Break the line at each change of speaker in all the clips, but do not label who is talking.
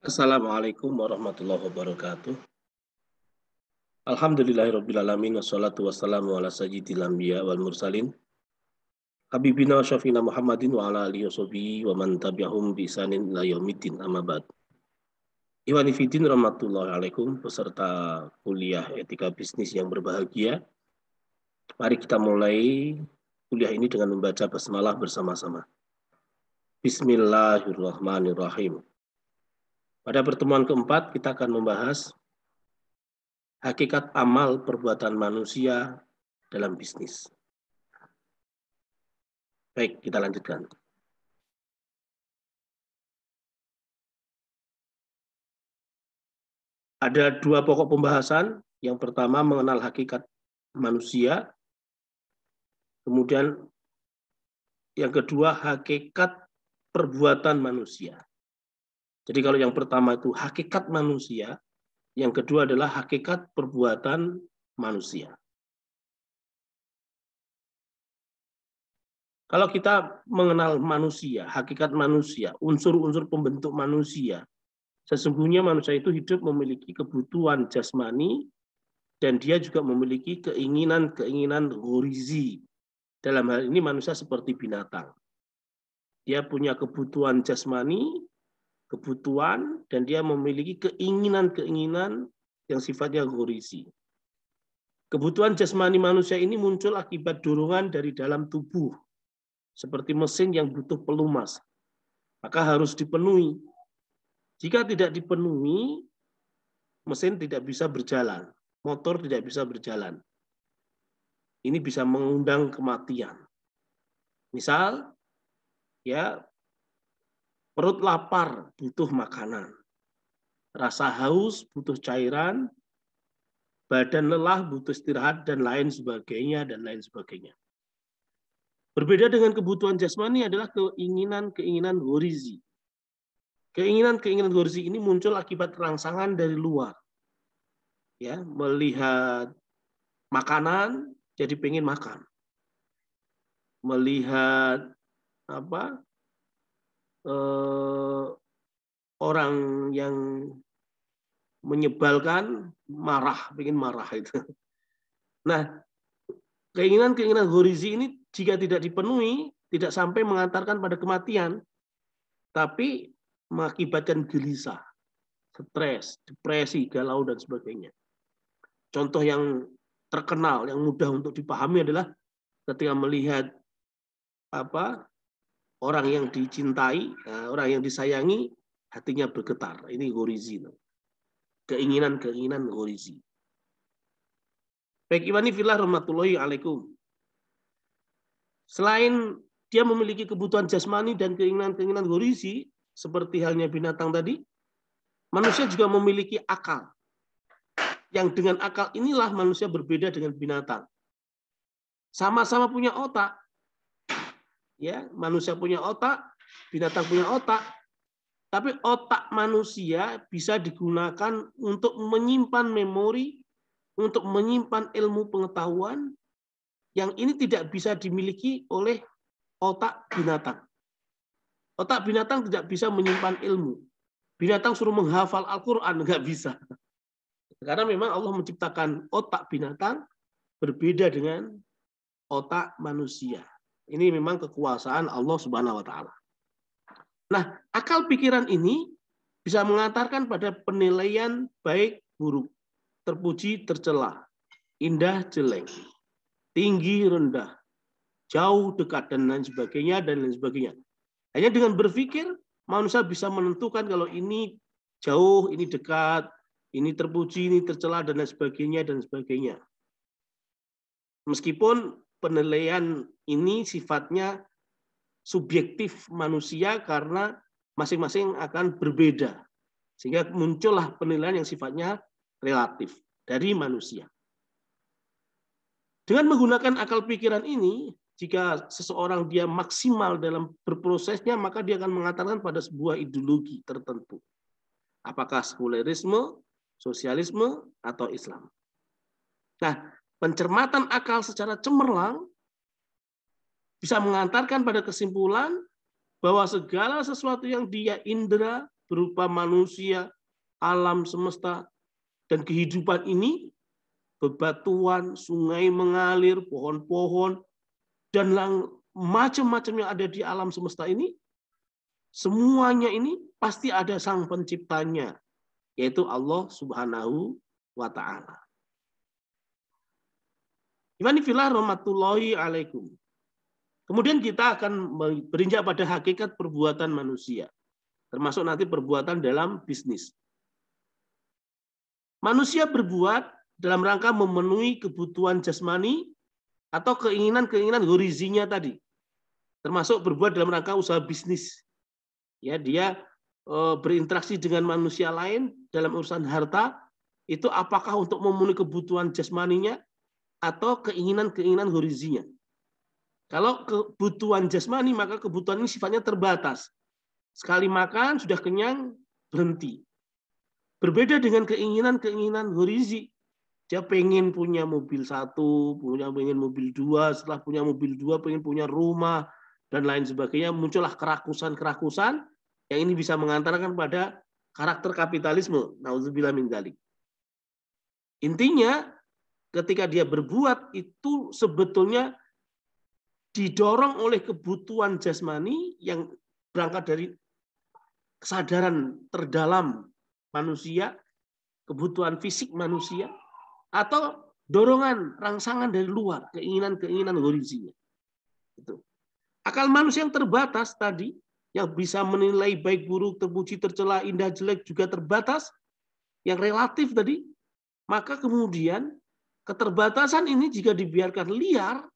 Assalamualaikum warahmatullahi wabarakatuh. Alhamdulillahirrabbilalamin. Wassalatu wassalamu ala sayyidil anbiya wal mursalin. Habibina wa syafina Muhammadin wa ala alihi wa sahbihi wa man tabi'ahum bi isanin ila yaumiddin amma ba'd. Iwani fidin rahmatullahi alaikum, peserta kuliah etika bisnis yang berbahagia. Mari kita mulai kuliah ini dengan membaca basmalah bersama-sama. Bismillahirrahmanirrahim. Pada pertemuan keempat kita akan membahas hakikat amal perbuatan manusia dalam bisnis. Baik, kita lanjutkan. Ada dua pokok pembahasan. Yang pertama mengenal hakikat manusia. Kemudian yang kedua hakikat perbuatan manusia. Jadi kalau yang pertama itu hakikat manusia, yang kedua adalah hakikat perbuatan manusia. Kalau kita mengenal manusia, hakikat manusia, unsur-unsur pembentuk manusia, sesungguhnya manusia itu hidup memiliki kebutuhan jasmani dan dia juga memiliki keinginan-keinginan ghorizi. Dalam hal ini manusia seperti binatang. Dia punya kebutuhan jasmani, kebutuhan, dan dia memiliki keinginan-keinginan yang sifatnya ghorizi. Kebutuhan jasmani manusia ini muncul akibat dorongan dari dalam tubuh, seperti mesin yang butuh pelumas. Maka harus dipenuhi. Jika tidak dipenuhi, mesin tidak bisa berjalan, motor tidak bisa berjalan. Ini bisa mengundang kematian. Misal, ya, perut lapar butuh makanan, rasa haus butuh cairan, badan lelah butuh istirahat dan lain sebagainya dan lain sebagainya. Berbeda dengan kebutuhan jasmani adalah keinginan-keinginan ghorizi. Keinginan-keinginan ghorizi ini muncul akibat rangsangan dari luar. Ya, melihat makanan jadi pengen makan. Melihat orang yang menyebalkan marah, pengen marah itu. Nah, keinginan-keinginan ghorizi ini jika tidak dipenuhi tidak sampai mengantarkan pada kematian, tapi mengakibatkan gelisah, stres, depresi, galau dan sebagainya. Contoh yang terkenal, yang mudah untuk dipahami adalah ketika melihat orang yang dicintai, orang yang disayangi, hatinya bergetar. Ini ghorizi. Keinginan-keinginan ghorizi. Baik, Iwani fillah rahmatullahi alaikum. Selain dia memiliki kebutuhan jasmani dan keinginan-keinginan ghorizi, seperti halnya binatang tadi, manusia juga memiliki akal. Yang dengan akal inilah manusia berbeda dengan binatang. Sama-sama punya otak. Ya, manusia punya otak, binatang punya otak. Tapi otak manusia bisa digunakan untuk menyimpan memori, untuk menyimpan ilmu pengetahuan yang ini tidak bisa dimiliki oleh otak binatang. Otak binatang tidak bisa menyimpan ilmu. Binatang suruh menghafal Al-Quran, nggak bisa. Karena memang Allah menciptakan otak binatang berbeda dengan otak manusia. Ini memang kekuasaan Allah Subhanahu wa taala. Nah, akal pikiran ini bisa mengantarkan pada penilaian baik buruk, terpuji tercela, indah jelek, tinggi rendah, jauh dekat dan lain sebagainya dan lain sebagainya. Hanya dengan berpikir manusia bisa menentukan kalau ini jauh, ini dekat, ini terpuji, ini tercela dan lain sebagainya dan sebagainya. Meskipun penilaian ini sifatnya subjektif manusia karena masing-masing akan berbeda. Sehingga muncullah penilaian yang sifatnya relatif dari manusia. Dengan menggunakan akal pikiran ini, jika seseorang dia maksimal dalam berprosesnya, maka dia akan mengatakan pada sebuah ideologi tertentu. Apakah sekularisme, sosialisme, atau Islam. Nah, pencermatan akal secara cemerlang bisa mengantarkan pada kesimpulan bahwa segala sesuatu yang dia indera, berupa manusia, alam semesta, dan kehidupan ini, bebatuan, sungai mengalir, pohon-pohon, dan macam-macam yang ada di alam semesta ini, semuanya ini pasti ada sang penciptanya, yaitu Allah Subhanahu wa Ta'ala. Imanifillah rahmatullahi alaikum. Kemudian kita akan berinjak pada hakikat perbuatan manusia, termasuk nanti perbuatan dalam bisnis. Manusia berbuat dalam rangka memenuhi kebutuhan jasmani atau keinginan-keinginan horizinya tadi, termasuk berbuat dalam rangka usaha bisnis. Ya, dia berinteraksi dengan manusia lain dalam urusan harta, itu apakah untuk memenuhi kebutuhan jasmaninya atau keinginan-keinginan horizinya. Kalau kebutuhan jasmani, maka kebutuhan ini sifatnya terbatas. Sekali makan, sudah kenyang, berhenti. Berbeda dengan keinginan-keinginan horizi. Dia pengen punya mobil 1, pengen mobil 2, setelah punya mobil 2, pengen punya rumah, dan lain sebagainya. Muncullah kerakusan-kerakusan yang ini bisa mengantarkan pada karakter kapitalisme. Nauzubillah min dzalik. Intinya, ketika dia berbuat, itu sebetulnya didorong oleh kebutuhan jasmani yang berangkat dari kesadaran terdalam manusia, kebutuhan fisik manusia, atau dorongan rangsangan dari luar, keinginan-keinginan horizinya. Itu. Akal manusia yang terbatas tadi, yang bisa menilai baik buruk, terpuji, tercela, indah, jelek juga terbatas, yang relatif tadi, maka kemudian keterbatasan ini jika dibiarkan liar,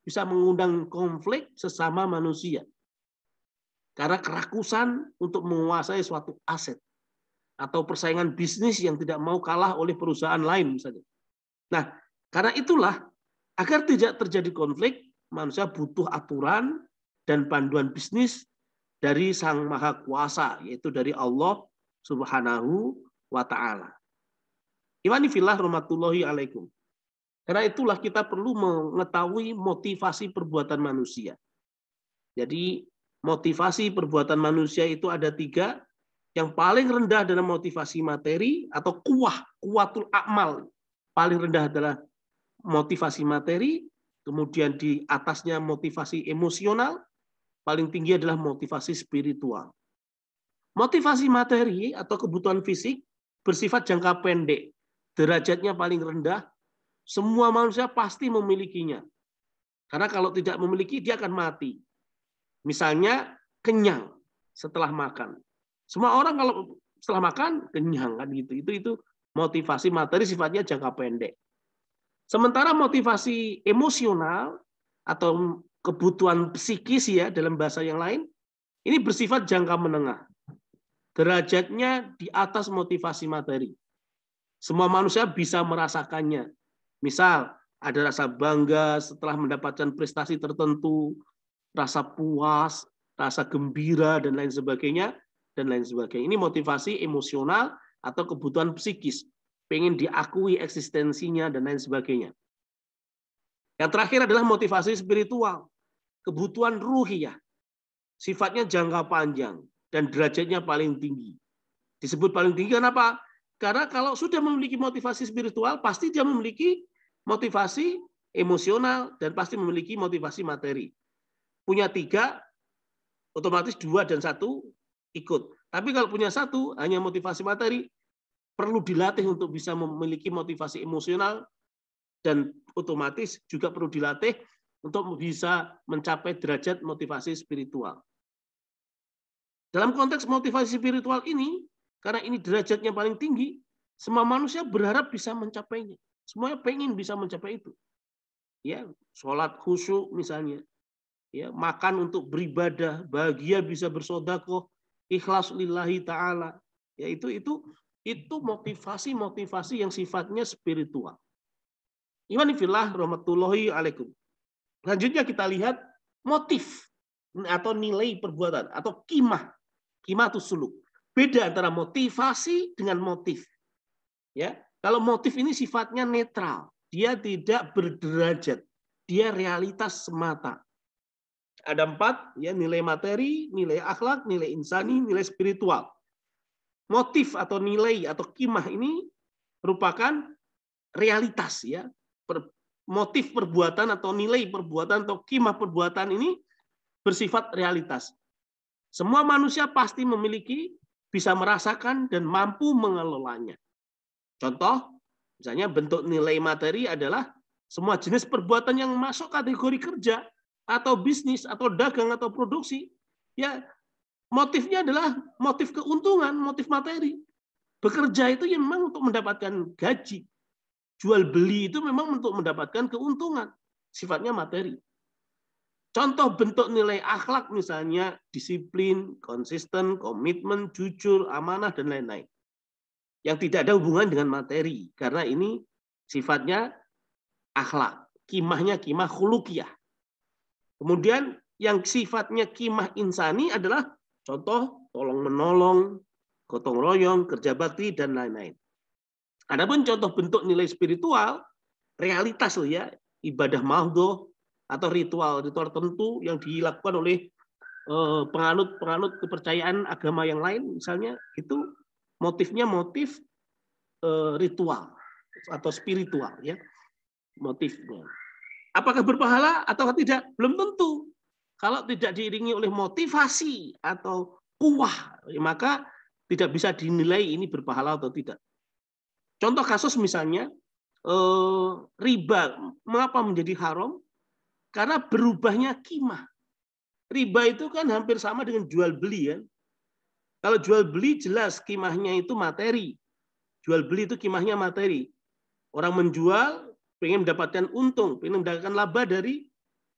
bisa mengundang konflik sesama manusia. Karena kerakusan untuk menguasai suatu aset. Atau persaingan bisnis yang tidak mau kalah oleh perusahaan lain misalnya. Nah, karena itulah, agar tidak terjadi konflik, manusia butuh aturan dan panduan bisnis dari Sang Maha Kuasa, yaitu dari Allah Subhanahu wa Ta'ala. Imani fillah rahmatullahi alaikum. Karena itulah kita perlu mengetahui motivasi perbuatan manusia. Jadi motivasi perbuatan manusia itu ada 3. Yang paling rendah adalah motivasi materi atau kuwatul amal. Paling rendah adalah motivasi materi, kemudian di atasnya motivasi emosional, paling tinggi adalah motivasi spiritual. Motivasi materi atau kebutuhan fisik bersifat jangka pendek, derajatnya paling rendah. Semua manusia pasti memilikinya. Karena kalau tidak memiliki, dia akan mati. Misalnya, kenyang setelah makan. Semua orang kalau setelah makan, kenyang. Kan gitu. Itu motivasi materi sifatnya jangka pendek. Sementara motivasi emosional atau kebutuhan psikis ya dalam bahasa yang lain, ini bersifat jangka menengah. Derajatnya di atas motivasi materi. Semua manusia bisa merasakannya. Misal, ada rasa bangga setelah mendapatkan prestasi tertentu, rasa puas, rasa gembira, dan lain sebagainya. Ini motivasi emosional atau kebutuhan psikis. Pengen diakui eksistensinya, dan lain sebagainya. Yang terakhir adalah motivasi spiritual. Kebutuhan ruhiyah. Sifatnya jangka panjang, dan derajatnya paling tinggi. Disebut paling tinggi kenapa? Karena kalau sudah memiliki motivasi spiritual, pasti dia memiliki motivasi emosional dan pasti memiliki motivasi materi. Punya 3, otomatis 2 dan 1 ikut. Tapi kalau punya 1, hanya motivasi materi, perlu dilatih untuk bisa memiliki motivasi emosional dan otomatis juga perlu dilatih untuk bisa mencapai derajat motivasi spiritual. Dalam konteks motivasi spiritual ini, karena ini derajatnya paling tinggi, semua manusia berharap bisa mencapainya. Semuanya pengen bisa mencapai itu. Ya, sholat khusyuk misalnya. Ya, makan untuk beribadah, bahagia bisa bersedekah, ikhlas lillahi ta'ala. Ya, itu motivasi-motivasi yang sifatnya spiritual. Imani fillah rahmatullahi alaikum. Selanjutnya kita lihat motif atau nilai perbuatan atau qimah. Qimah itu suluk. Beda antara motivasi dengan motif. Ya, kalau motif ini sifatnya netral, dia tidak berderajat, dia realitas semata. Ada 4, ya, nilai materi, nilai akhlak, nilai insani, nilai spiritual. motif atau nilai atau qimah ini merupakan realitas ya. Motif perbuatan atau nilai perbuatan atau qimah perbuatan ini bersifat realitas. Semua manusia pasti memiliki, bisa merasakan dan mampu mengelolanya. Contoh, misalnya bentuk nilai materi adalah semua jenis perbuatan yang masuk kategori kerja atau bisnis atau dagang atau produksi. Ya, motifnya adalah motif keuntungan, motif materi. Bekerja itu yang memang untuk mendapatkan gaji. Jual beli itu memang untuk mendapatkan keuntungan. Sifatnya materi. Contoh bentuk nilai akhlak misalnya disiplin, konsisten, komitmen, jujur, amanah, dan lain-lain. Yang tidak ada hubungan dengan materi. Karena ini sifatnya akhlak. Qimahnya qimah khuluqiyah. Kemudian yang sifatnya qimah insani adalah contoh tolong-menolong, gotong royong, kerja bakti, dan lain-lain. Adapun contoh bentuk nilai spiritual, realitas ya, ibadah mahdhah, atau ritual tertentu yang dilakukan oleh penganut kepercayaan agama yang lain, misalnya itu motifnya motif ritual atau spiritual ya, motifnya. Apakah berpahala atau tidak? Belum tentu. Kalau tidak diiringi oleh motivasi atau kuah, maka tidak bisa dinilai ini berpahala atau tidak. Contoh kasus misalnya riba, mengapa menjadi haram? Karena berubahnya qimah. Riba itu kan hampir sama dengan jual beli ya. Kalau jual beli jelas qimahnya itu materi. Jual beli itu qimahnya materi. Orang menjual pengen mendapatkan untung, pengen mendapatkan laba dari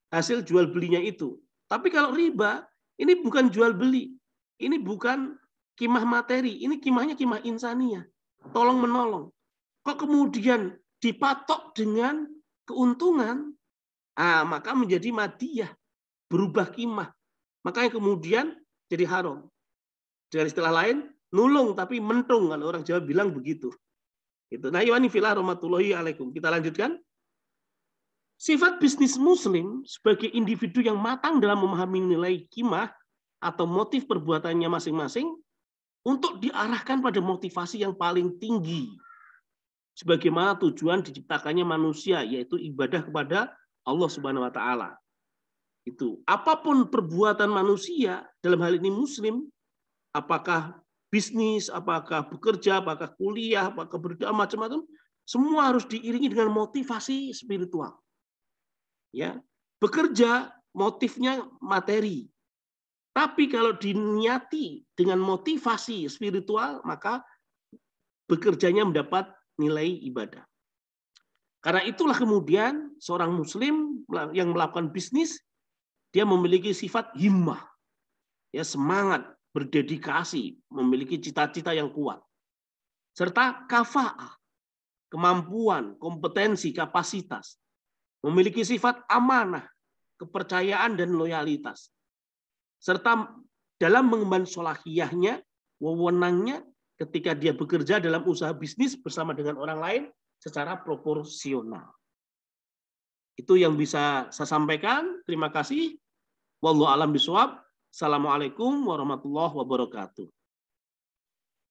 hasil jual belinya itu. Tapi kalau riba, ini bukan jual beli. Ini bukan qimah materi, ini qimahnya qimah insaniyah. Tolong menolong. Kok kemudian dipatok dengan keuntungan? Maka menjadi madiyah, berubah qimah. Makanya kemudian jadi haram. Dengan istilah lain, nulung tapi mentung, kalau orang Jawa bilang begitu. Itu. Nah, iwani filah rahmatullahi alaikum. Kita lanjutkan. Sifat bisnis muslim sebagai individu yang matang dalam memahami nilai qimah atau motif perbuatannya masing-masing untuk diarahkan pada motivasi yang paling tinggi. Sebagaimana tujuan diciptakannya manusia, yaitu ibadah kepada Allah Subhanahu wa taala. Itu. Apapun perbuatan manusia dalam hal ini muslim, apakah bisnis, apakah bekerja, apakah kuliah, apakah berdoa macam-macam, semua harus diiringi dengan motivasi spiritual. Ya, bekerja motifnya materi. Tapi kalau diniati dengan motivasi spiritual, maka bekerjanya mendapat nilai ibadah. Karena itulah kemudian seorang muslim yang melakukan bisnis, dia memiliki sifat himmah, ya, semangat, berdedikasi, memiliki cita-cita yang kuat. Serta kafa'ah, kemampuan, kompetensi, kapasitas. Memiliki sifat amanah, kepercayaan, dan loyalitas. Serta dalam mengemban solahiyahnya, wewenangnya ketika dia bekerja dalam usaha bisnis bersama dengan orang lain, secara proporsional. Itu yang bisa saya sampaikan. Terima kasih. Wallahu a'lam bishawab. Assalamualaikum warahmatullahi wabarakatuh.